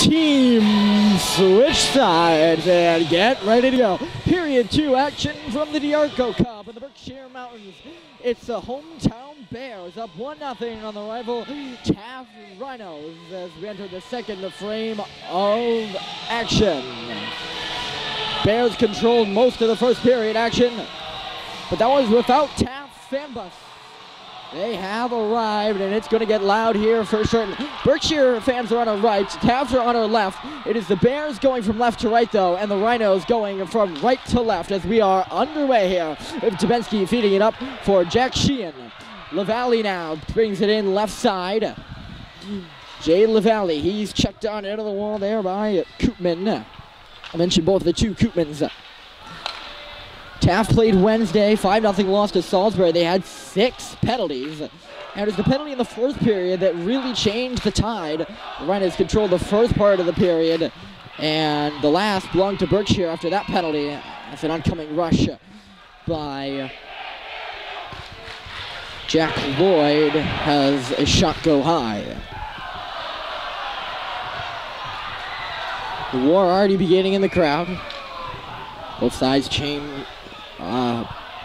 team switch sides and get ready to go. Period 2 action from the D'Arco Cup in the Berkshire Mountains. It's the hometown Bears up 1-0 on the rival Taft Rhinos as we enter the second frame of action. Bears controlled most of the first period action, but that was without Taft fan bus. They have arrived, and it's going to get loud here for certain. Berkshire fans are on our right, Taft are on our left. It is the Bears going from left to right, though, and the Rhinos going from right to left as we are underway here. Tabensky feeding it up for Jackman. LaValle now brings it in left side. Jay LaValle, he's checked on into the wall there by Koopman. I mentioned both the two Koopmans. Taft played Wednesday, 5-0 loss to Salisbury. They had 6 penalties. And it was the penalty in the fourth period that really changed the tide. The Rhinos controlled the first part of the period, and the last belonged to Berkshire after that penalty. That's an oncoming rush by Jack Lloyd has a shot go high. The war already beginning in the crowd. Both sides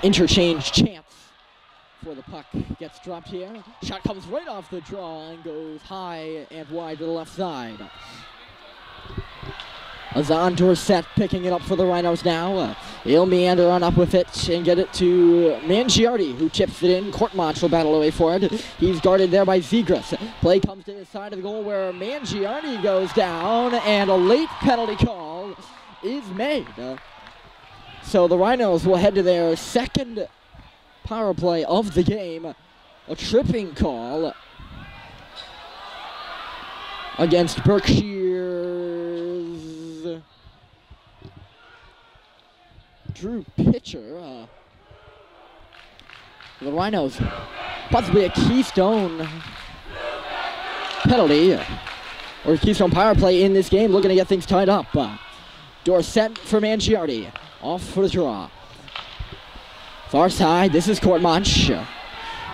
interchange chants before the puck gets dropped here. Shot comes right off the draw and goes high and wide to the left side. Azan Dorsett picking it up for the Rhinos now. He'll meander on up with it and get it to Mangiardi, who chips it in. Courtmont will battle away for it. He's guarded there by Zegras. Play comes to the side of the goal where Mangiardi goes down, and a late penalty call is made. So the Rhinos will head to their second power play of the game. A tripping call against Berkshire's Drew Pitcher. The Rhinos, possibly a keystone penalty or keystone power play in this game, looking to get things tied up. Dorsett for Mangiardi. Off for the draw. Far side, this is Courtmont.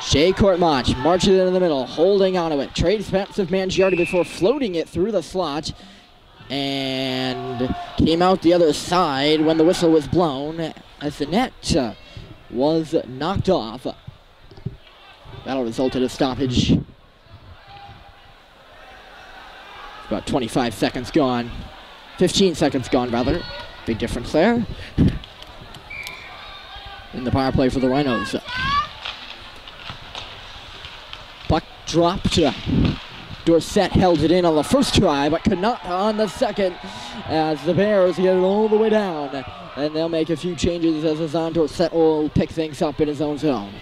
Shea Courtmont marches into the middle, holding onto it. Trades past of Mangiardi before floating it through the slot. And came out the other side when the whistle was blown as the net was knocked off. That'll result in a stoppage. About 25 seconds gone. 15 seconds gone, rather. Big difference there in the power play for the Rhinos. Puck dropped. Dorsett held it in on the first try, but could not on the second as the Bears get it all the way down. And they'll make a few changes as Azan Dorsett will pick things up in his own zone.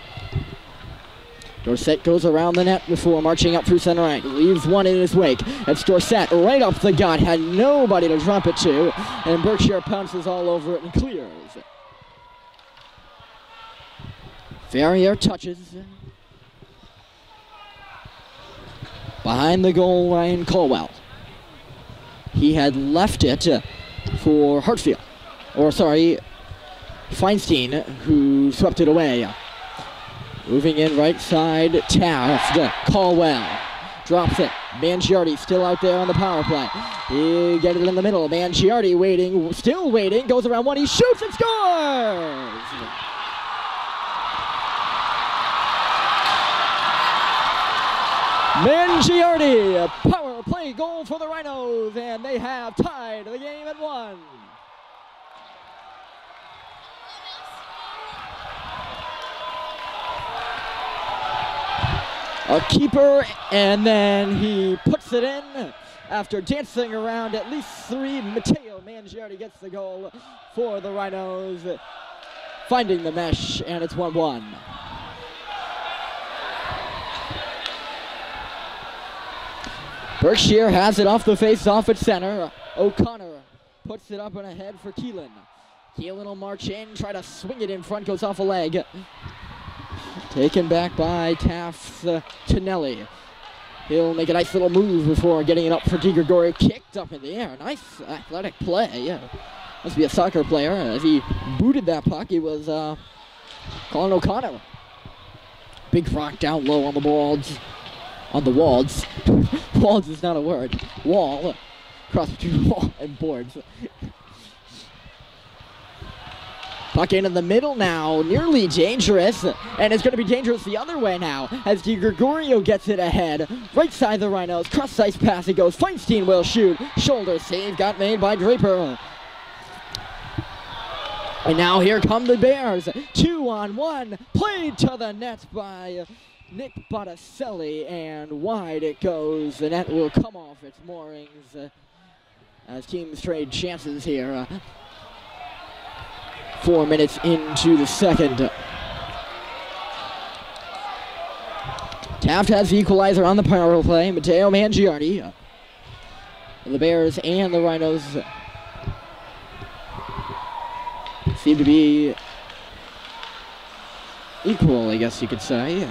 Dorsett goes around the net before marching up through center right. Leaves one in his wake. It's Dorsett right up the gut. Had nobody to drop it to. And Berkshire pounces all over it and clears. Ferrier touches. Behind the goal, Ryan Colwell. He had left it for Hartfield. Or, sorry, Feinstein, who swept it away. Moving in right side, Taft. Colwell drops it. Mangiardi still out there on the power play. He get it in the middle. Mangiardi waiting, still waiting. Goes around one. He shoots and scores! Mangiardi, a power play goal for the Rhinos, and they have tied the game at 1. A keeper, and then he puts it in after dancing around at least 3. Matteo Mangiardi gets the goal for the Rhinos, finding the mesh, and it's 1-1. Berkshire has it off the face-off at center. O'Connor puts it up and ahead for Keelan. Keelan will march in, try to swing it in front, goes off a leg. Taken back by Taft's Tonelli. He'll make a nice little move before getting it up for DiGregorio. Kicked up in the air. Nice athletic play. Yeah. Must be a soccer player. As he booted that puck, he was Colin O'Connor. Big rock down low on the walls. On the walls. Walls is not a word. Wall. Cross between wall and boards. Puck into the middle now, nearly dangerous, and it's going to be dangerous the other way now as DiGregorio gets it ahead. Right side of the Rhinos, cross-ice pass it goes, Feinstein will shoot, shoulder save got made by Draper. And now here come the Bears, 2-on-1, played to the net by Nick Botticelli, and wide it goes. The net will come off its moorings as teams trade chances here. 4 minutes into the second. Taft has the equalizer on the power play. Matteo Mangiardi. The Bears and the Rhinos seem to be equal, I guess you could say.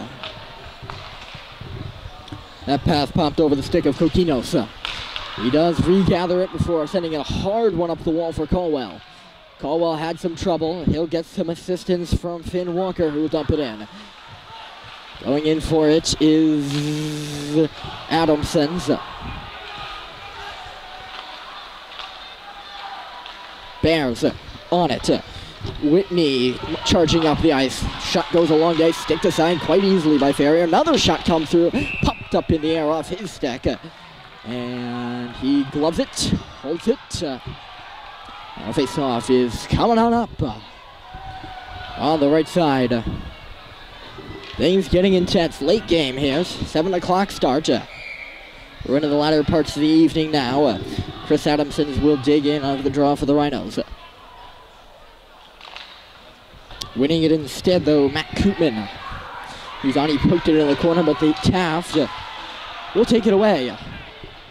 That pass popped over the stick of Coquinos. He does regather it before sending a hard one up the wall for Caldwell. Caldwell had some trouble. He'll get some assistance from Finn Walker, who will dump it in. Going in for it is Adamson's. Bears on it. Whitney charging up the ice. Shot goes a long day, sticked aside quite easily by Ferrier. Another shot come through, popped up in the air off his stick. And he gloves it, holds it. Face-off is coming on up on the right side. Things getting intense. Late game here. 7 o'clock start. We're into the latter parts of the evening now. Chris Adamson will dig in out of the draw for the Rhinos. Winning it instead, though, Matt Koopman. He's on, he poked it in the corner, but the Taft will take it away.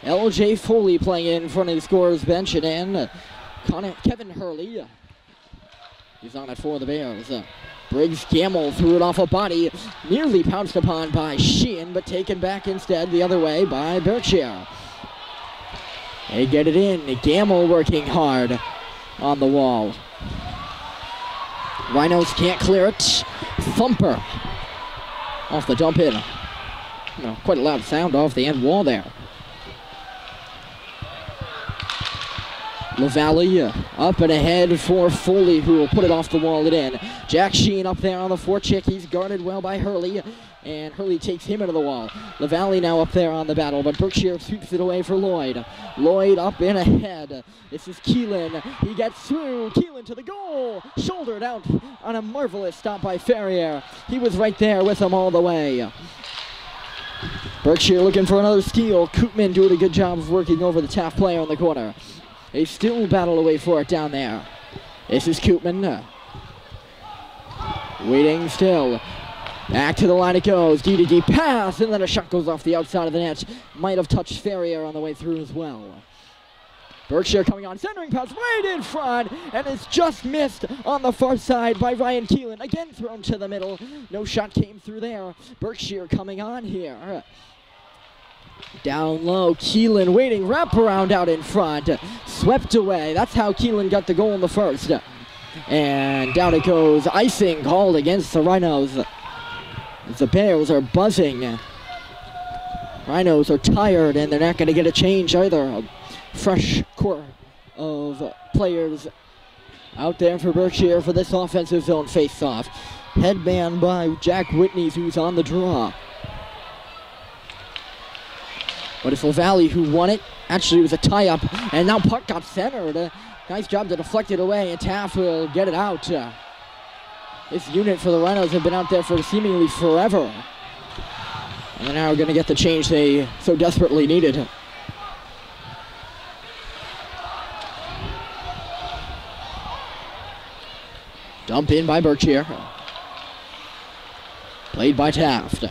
LJ Foley playing in front of the scorer's bench, and in Kevin Hurley. He's on it for the Bears. Briggs Gamble threw it off a body, nearly pounced upon by Sheehan, but taken back instead the other way by Berkshire. They get it in. Gamble working hard on the wall. Rhinos can't clear it. Thumper off the dump in. Quite a loud sound off the end wall there. LaValle up and ahead for Foley, who will put it off the wall and in. Jack Sheen up there on the forecheck. He's guarded well by Hurley, and Hurley takes him into the wall. LaValle now up there on the battle, but Berkshire sweeps it away for Lloyd. Lloyd up and ahead. This is Keelan. He gets through. Keelan to the goal. Shouldered out on a marvelous stop by Ferrier. He was right there with him all the way. Berkshire looking for another steal. Koopman doing a good job of working over the Taft player in the corner. They still battle away for it down there. This is Koopman. Waiting still. Back to the line it goes. D-to-D pass, and then a shot goes off the outside of the net. Might have touched Ferrier on the way through as well. Berkshire coming on, centering pass right in front, and it's just missed on the far side by Ryan Keelan. Again thrown to the middle. No shot came through there. Berkshire coming on here. Down low, Keelan waiting, wraparound out in front, swept away. That's how Keelan got the goal in the first. And down it goes, icing called against the Rhinos. The Bears are buzzing. Rhinos are tired, and they're not going to get a change either. A fresh core of players out there for Berkshire for this offensive zone face-off. Headman by Jack Whitney, who's on the draw. But it's LaValle who won it. Actually, it was a tie-up, and now puck got centered. Nice job to deflect it away, and Taft will get it out. This unit for the Rhinos have been out there for seemingly forever. And they're now going to get the change they so desperately needed. Dump in by Berkshire. Played by Taft.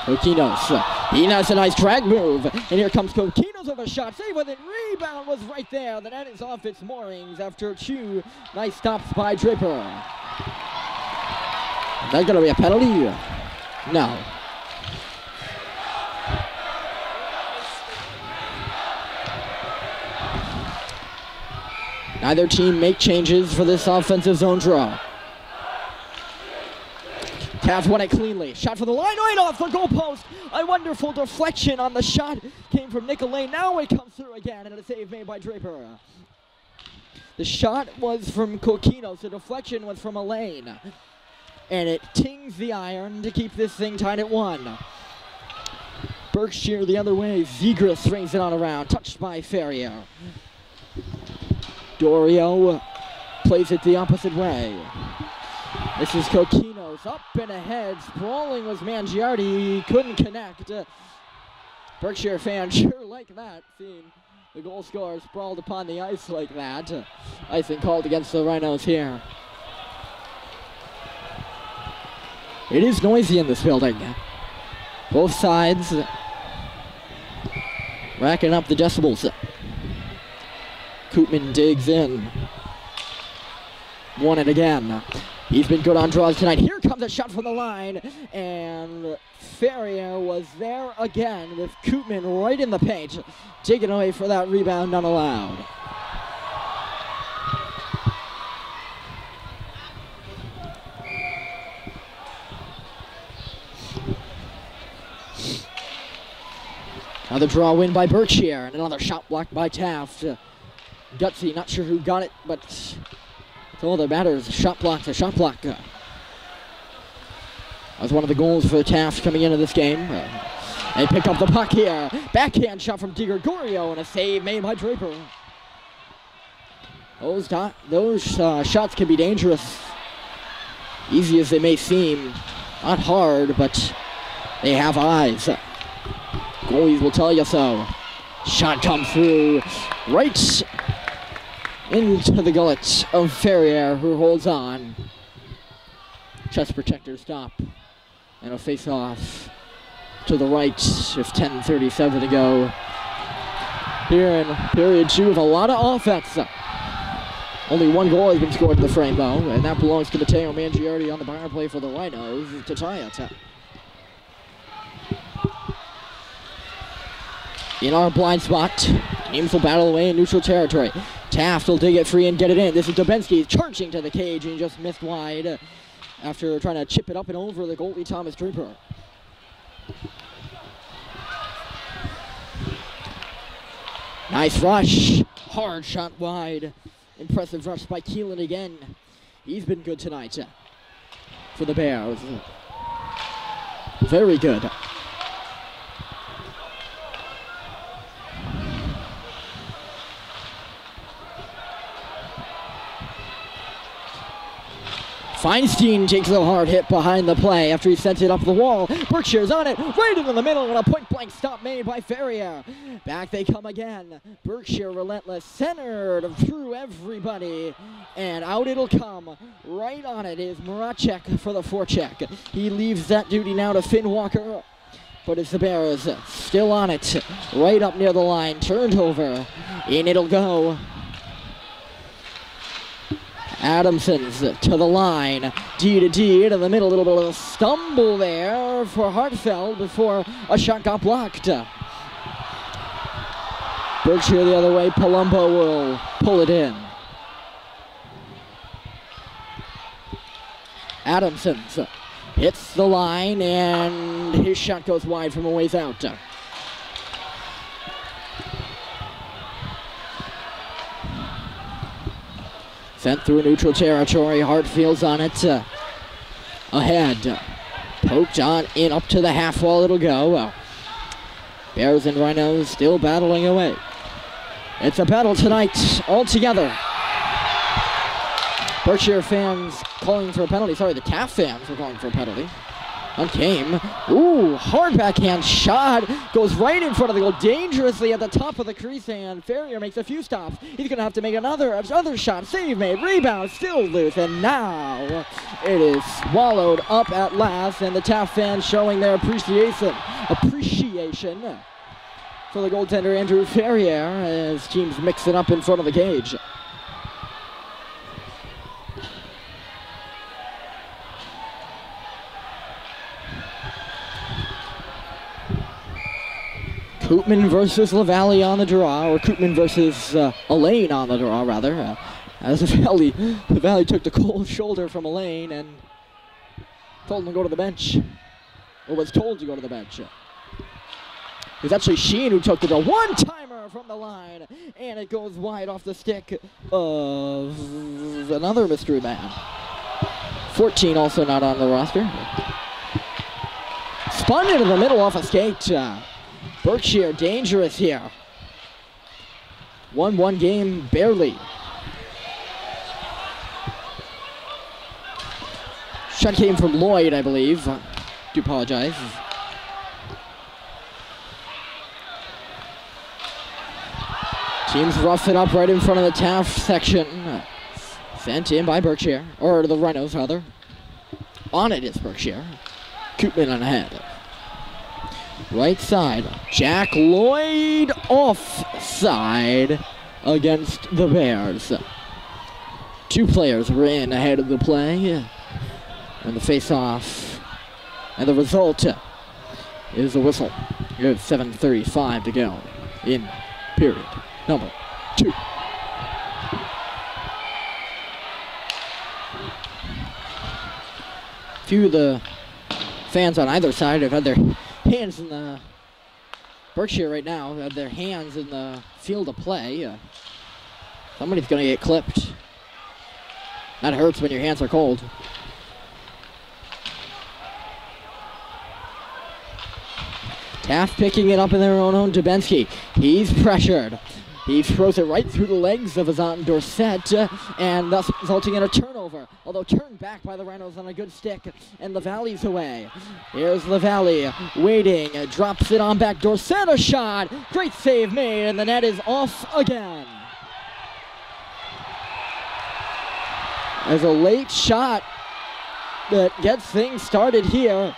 Coquinos. He has a nice drag move. And here comes Coquinos with a shot. Save with it. Rebound was right there. The net is off its moorings after 2 nice stops by Draper. Is that going to be a penalty? No. Neither team make changes for this offensive zone draw. Taft won it cleanly. Shot for the line, right off the goalpost. A wonderful deflection on the shot came from Nicolay. Now it comes through again, and a save made by Draper. The shot was from Coquinos. The deflection was from Elaine. And it tings the iron to keep this thing tied at 1. Berkshire the other way. Zegras rings it on around. Touched by Ferrier. Dorio plays it the opposite way. This is Coquinos up and ahead. Sprawling was Mangiardi. He couldn't connect. Berkshire fans sure like that, seeing the goal scorer sprawled upon the ice like that. Icing called against the Rhinos here. It is noisy in this building. Both sides racking up the decibels. Koopman digs in. Won it again. He's been good on draws tonight. Here comes a shot from the line, and Ferrier was there again with Koopman right in the paint, digging away for that rebound, not allowed. Another draw win by Berkshire, and another shot blocked by Taft. Gutsy, not sure who got it, but it's all that matters. A shot block's a shot block. That was one of the goals for Taft coming into this game. They pick up the puck here. Backhand shot from DiGregorio, and a save made by Draper. Those shots can be dangerous. Easy as they may seem. Not hard, but they have eyes. Goalies will tell you so. Shot comes through right into the gullet of Ferrier, who holds on. Chest protector stop. And a face-off to the right with 10:37 to go. Here in period 2 with a lot of offense. Only one goal has been scored in the frame, though, and that belongs to Matteo Mangiardi on the power play for the Rhinos to tie it. In our blind spot, teams will battle away in neutral territory. Taft will dig it free and get it in. This is Dubinsky charging to the cage and just missed wide after trying to chip it up and over the goalie Thomas Draper. Nice rush. Hard shot wide. Impressive rush by Keelan again. He's been good tonight for the Bears. Very good. Feinstein takes a hard hit behind the play after he sent it up the wall. Berkshire's on it, right into the middle, and a point-blank stop made by Ferrier. Back they come again. Berkshire relentless, centered through everybody, and out it'll come. Right on it is Muracek for the forecheck. He leaves that duty now to Finn Walker, but it's the Bears still on it, right up near the line, turned over. In it'll go. Adamson's to the line, D to D into the middle, a little bit of a stumble there for Hartfeld before a shot got blocked. Berkshire the other way, Palumbo will pull it in. Adamson's hits the line and his shot goes wide from a ways out. Sent through neutral territory. Hartfield's on it. Ahead. Poked on in up to the half wall. It'll go. Bears and Rhinos still battling away. It's a battle tonight all together. Berkshire fans calling for a penalty. Sorry, the Taft fans were calling for a penalty. On came. Ooh, hard backhand shot. Goes right in front of the goal. Dangerously at the top of the crease, and Ferrier makes a few stops. He's going to have to make another shot. Save made. Rebound still loose. And now it is swallowed up at last. And the Taft fans showing their appreciation for the goaltender Andrew Ferrier as teams mix it up in front of the cage. Koopman versus LaValle on the draw, or Koopman versus Elaine on the draw, rather. As LaValle took the cold shoulder from Elaine, and told him to go to the bench, or was told to go to the bench. It was actually Sheen who took the draw. One-timer from the line, and it goes wide off the stick of another mystery man. 14 also not on the roster. Spun into the middle off a skate. Berkshire dangerous here. 1-1 game barely. Shot came from Lloyd, I believe. Do apologize. Teams rough it up right in front of the Taft section. Sent in by Berkshire, or the Rhinos rather. On it is Berkshire. Koopman on ahead. Right side, Jack Lloyd offside against the Bears. Two players were in ahead of the play. And the face-off. And the result is a whistle. Here's 7:35 to go in period number 2. Few of the fans on either side have had their hands in the Berkshire right now, have their hands in the field of play. Somebody's going to get clipped. That hurts when your hands are cold. Taft picking it up in their own Dubinsky. He's pressured. He throws it right through the legs of Azant Dorset, and thus resulting in a turnover. Although turned back by the Rhinos on a good stick, and LaValle's away. Here's LaValle waiting, drops it on back. Dorset a shot. Great save made, and the net is off again. There's a late shot that gets things started here.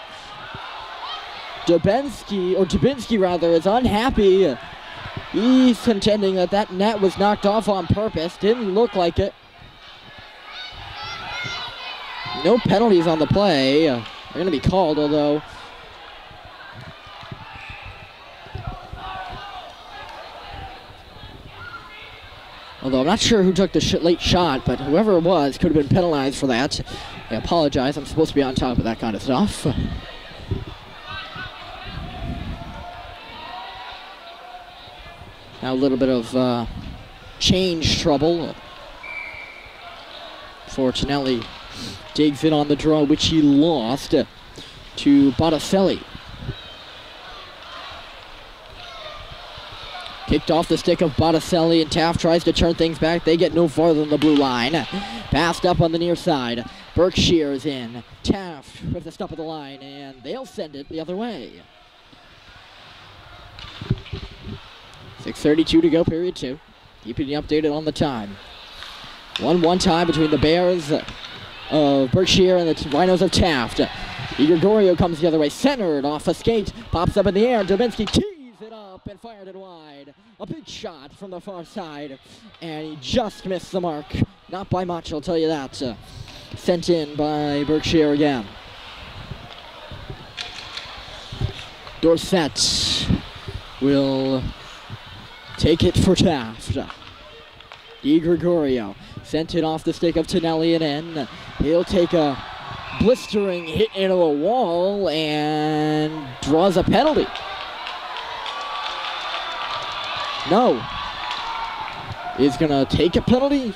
Dubinsky rather, is unhappy. He's contending that that net was knocked off on purpose. Didn't look like it. No penalties on the play. They're going to be called, although I'm not sure who took the late shot, but whoever it was could have been penalized for that. I apologize. I'm supposed to be on top of that kind of stuff. Now a little bit of change trouble. Fortunelli digs in on the draw, which he lost to Botticelli. Kicked off the stick of Botticelli, and Taft tries to turn things back. They get no farther than the blue line. Passed up on the near side. Berkshire is in. Taft with the stop of the line, and they'll send it the other way. 6:32 to go, period 2. Keeping you updated on the time. 1-1 tie between the Bears of Berkshire and the Rhinos of Taft. Gregorio comes the other way, centered off a skate, pops up in the air. Dubinsky tees it up and fired it wide. A big shot from the far side, and he just missed the mark. Not by much, I'll tell you that. Sent in by Berkshire again. Dorset will take it for Taft. Gregorio sent it off the stick of Tonelli and in. He'll take a blistering hit into the wall and draws a penalty. No. Is going to take a penalty.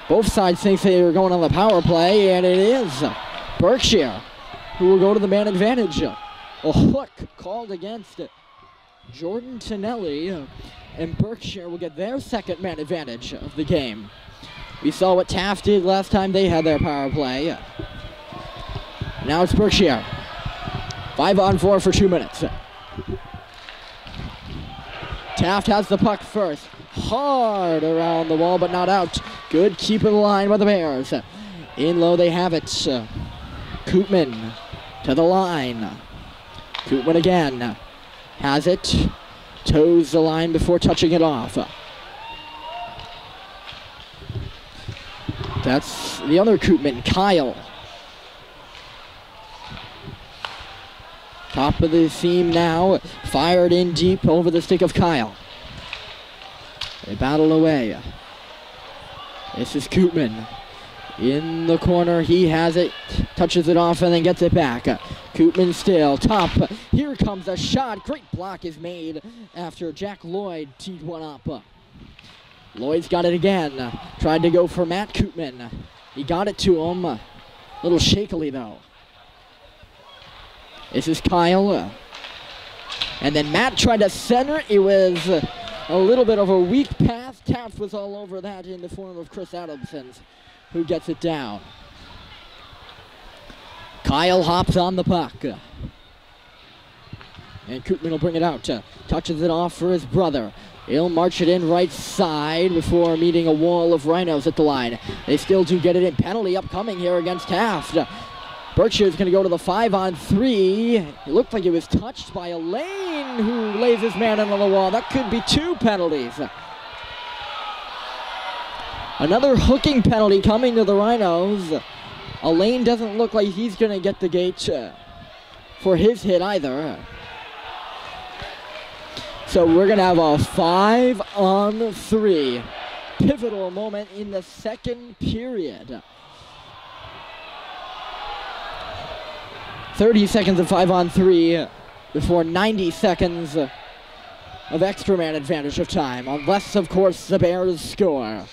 Both sides think they were going on the power play, and it is Berkshire who will go to the man advantage. A hook called against it. Jordan Tonelli and Berkshire will get their second man advantage of the game. We saw what Taft did last time they had their power play. Now it's Berkshire. 5-on-4 for 2 minutes. Taft has the puck first. Hard around the wall, but not out. Good keep of the line by the Bears. In low they have it. Koopman to the line. Koopman again. Has it. Toes the line before touching it off. That's the other Koopman, Kyle. Top of the seam now. Fired in deep over the stick of Kyle. They battle away. This is Koopman. In the corner, he has it. touches it off and then gets it back. Koopman still, top. Here comes a shot. Great block is made after Jack Lloyd teed one up. Lloyd's got it again. Tried to go for Matt Koopman. He got it to him. A little shakily though. This is Kyle. And then Matt tried to center. It was a little bit of a weak pass. Taft was all over that in the form of Chris Adamson, who gets it down. Kyle hops on the puck. And Koopman will bring it out. Touches it off for his brother. He'll march it in right side before meeting a wall of Rhinos at the line. They still do get it in. Penalty upcoming here against Taft. Berkshire is going to go to the 5-on-3. It looked like it was touched by Elaine, who lays his man into the wall. That could be 2 penalties. Another hooking penalty coming to the Rhinos. Elaine doesn't look like he's going to get the gate for his hit either. So we're going to have a 5-on-3. Pivotal moment in the second period. 30 seconds of 5-on-3 before 90 seconds of extra man advantage of time. Unless, of course, the Bears score.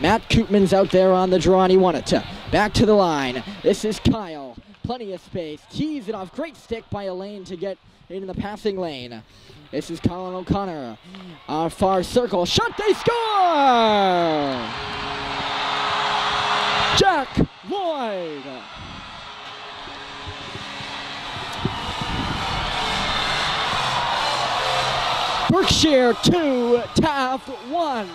Matt Koopman's out there on the draw and he won it. Back to the line. This is Kyle. Plenty of space. Tees it off. Great stick by Elaine to get into the passing lane. This is Colin O'Connor. Far circle. Shot, they score! Jack Lloyd. Berkshire 2, Taft 1.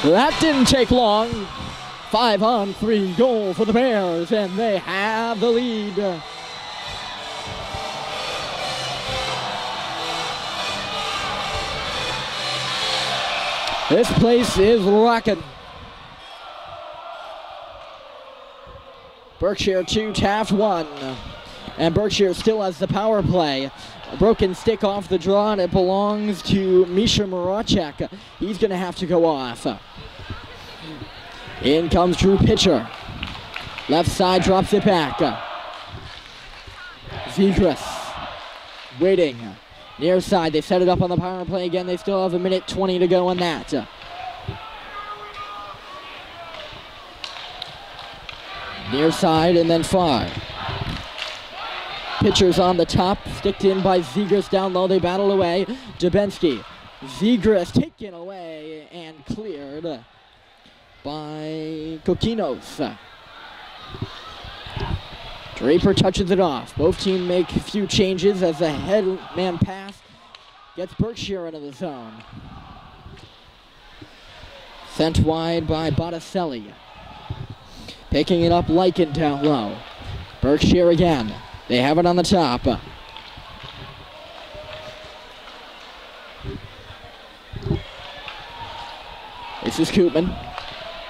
That didn't take long. 5-on-3 goal for the Bears, and they have the lead. This place is rocking. Berkshire 2, Taft 1. And Berkshire still has the power play. A broken stick off the draw, and it belongs to Misha Moracek. He's going to have to go off. In comes Drew Pitcher. Left side drops it back. Zegras waiting. Near side, they set it up on the power play again. They still have 1:20 to go on that. Near side and then far. Pitcher's on the top, sticked in by Zegras down low. They battle away. Dubinsky. Zegras taken away and cleared by Kokinos. Draper touches it off. Both teams make a few changes as the headman pass gets Berkshire into the zone. Sent wide by Botticelli. Picking it up, Lycan down low. Berkshire again. They have it on the top. This is Koopman.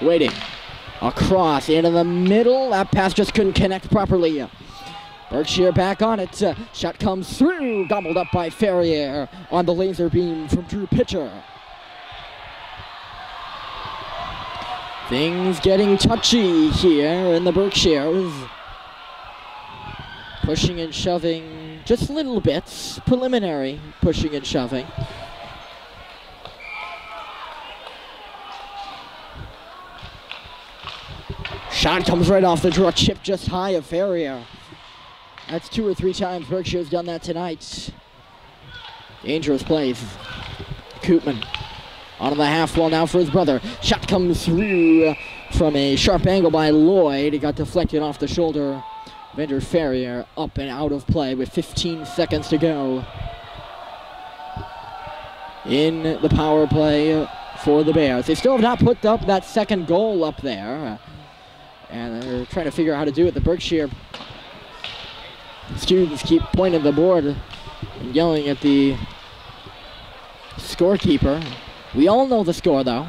Waiting. Across into the middle. That pass just couldn't connect properly. Berkshire back on it. Shot comes through. Gobbled up by Ferrier on the laser beam from Drew Pitcher. Things getting touchy here in the Berkshires. Pushing and shoving just little bits. Preliminary pushing and shoving. Shot comes right off the draw. Chip just high of Ferrier. That's 2 or 3 times Berkshire's done that tonight. Dangerous plays. Koopman onto the half wall now for his brother. Shot comes through from a sharp angle by Lloyd. It got deflected off the shoulder. Vander Ferrier up and out of play with 15 seconds to go in the power play for the Bears. They still have not put up that second goal up there. And they're trying to figure out how to do it. The Berkshire students keep pointing the board and yelling at the scorekeeper. We all know the score, though.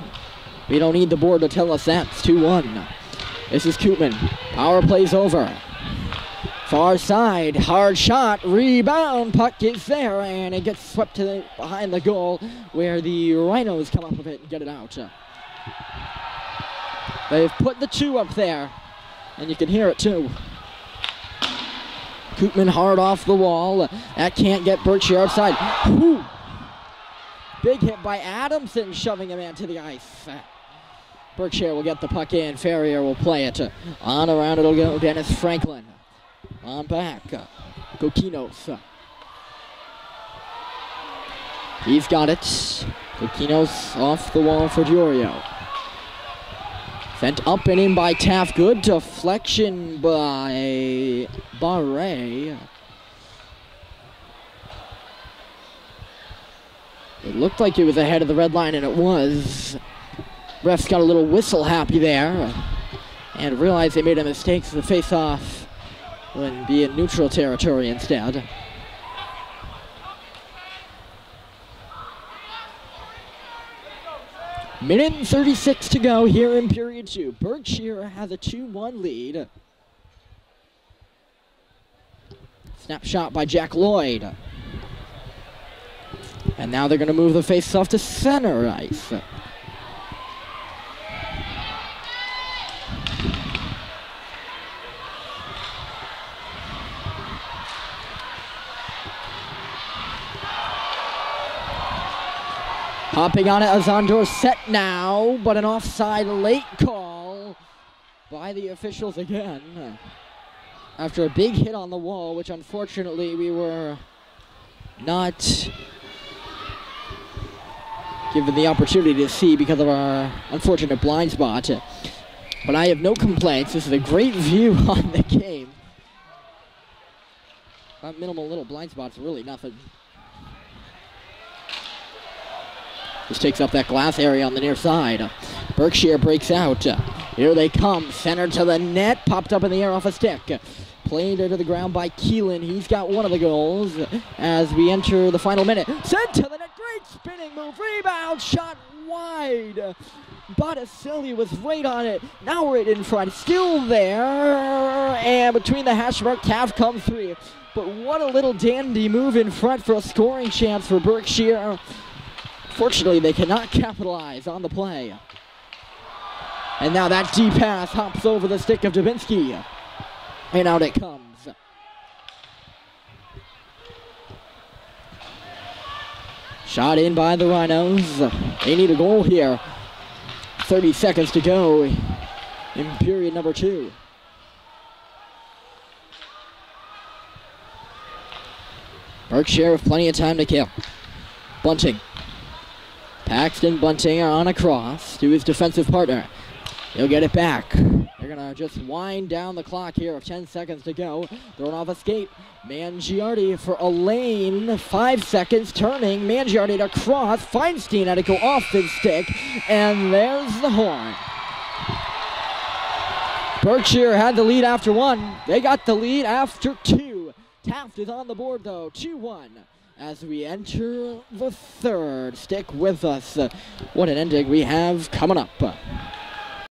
We don't need the board to tell us that. It's 2-1. This is Koopman. Power play's over. Far side, hard shot, rebound, puck is there, and it gets swept to behind the goal where the Rhinos come up with it and get it out. They've put the 2 up there, and you can hear it too. Koopman hard off the wall. That can't get Berkshire outside. Whew. Big hit by Adamson, shoving him into the ice. Berkshire will get the puck in. Ferrier will play it. On around it'll go. Dennis Franklin. On back. Kokinos. He's got it. Kokinos off the wall for Diorio. Sent up and in by Taft. Good deflection by Barre. It looked like it was ahead of the red line, and it was. Refs got a little whistle happy there and realized they made a mistake, so the face-off will be in neutral territory instead. Minute and 36 to go here in period 2. Berkshire has a 2-1 lead. Snapshot by Jack Lloyd. And now they're going to move the face-off to center ice. Hopping on it, Azandor set now, but an offside late call by the officials again. After a big hit on the wall, which unfortunately we were not given the opportunity to see because of our unfortunate blind spot. But I have no complaints. This is a great view on the game. That minimal little blind spot's really nothing. Just takes up that glass area on the near side. Berkshire breaks out. Here they come. Center to the net. Popped up in the air off a stick. Played into the ground by Keelan. He's got one of the goals as we enter the final minute. Sent to the net. Great spinning move. Rebound. Shot wide. Botticelli was right on it. Now right in front. Still there. And between the hash mark, Taft comes through. But what a little dandy move in front for a scoring chance for Berkshire. Fortunately, they cannot capitalize on the play. And now that deep pass hops over the stick of Dubinsky. And out it comes. Shot in by the Rhinos. They need a goal here. 30 seconds to go in period number 2. Berkshire with plenty of time to kill. Bunting. Paxton Bunting on a cross to his defensive partner. He'll get it back. They're going to just wind down the clock here of 10 seconds to go. Throwing off a skate. Mangiardi for a lane. 5 seconds. Turning. Mangiardi to cross. Feinstein had to go off his stick. And there's the horn. Berkshire had the lead after 1. They got the lead after 2. Taft is on the board though. 2-1. As we enter the third. Stick with us. What an ending we have coming up.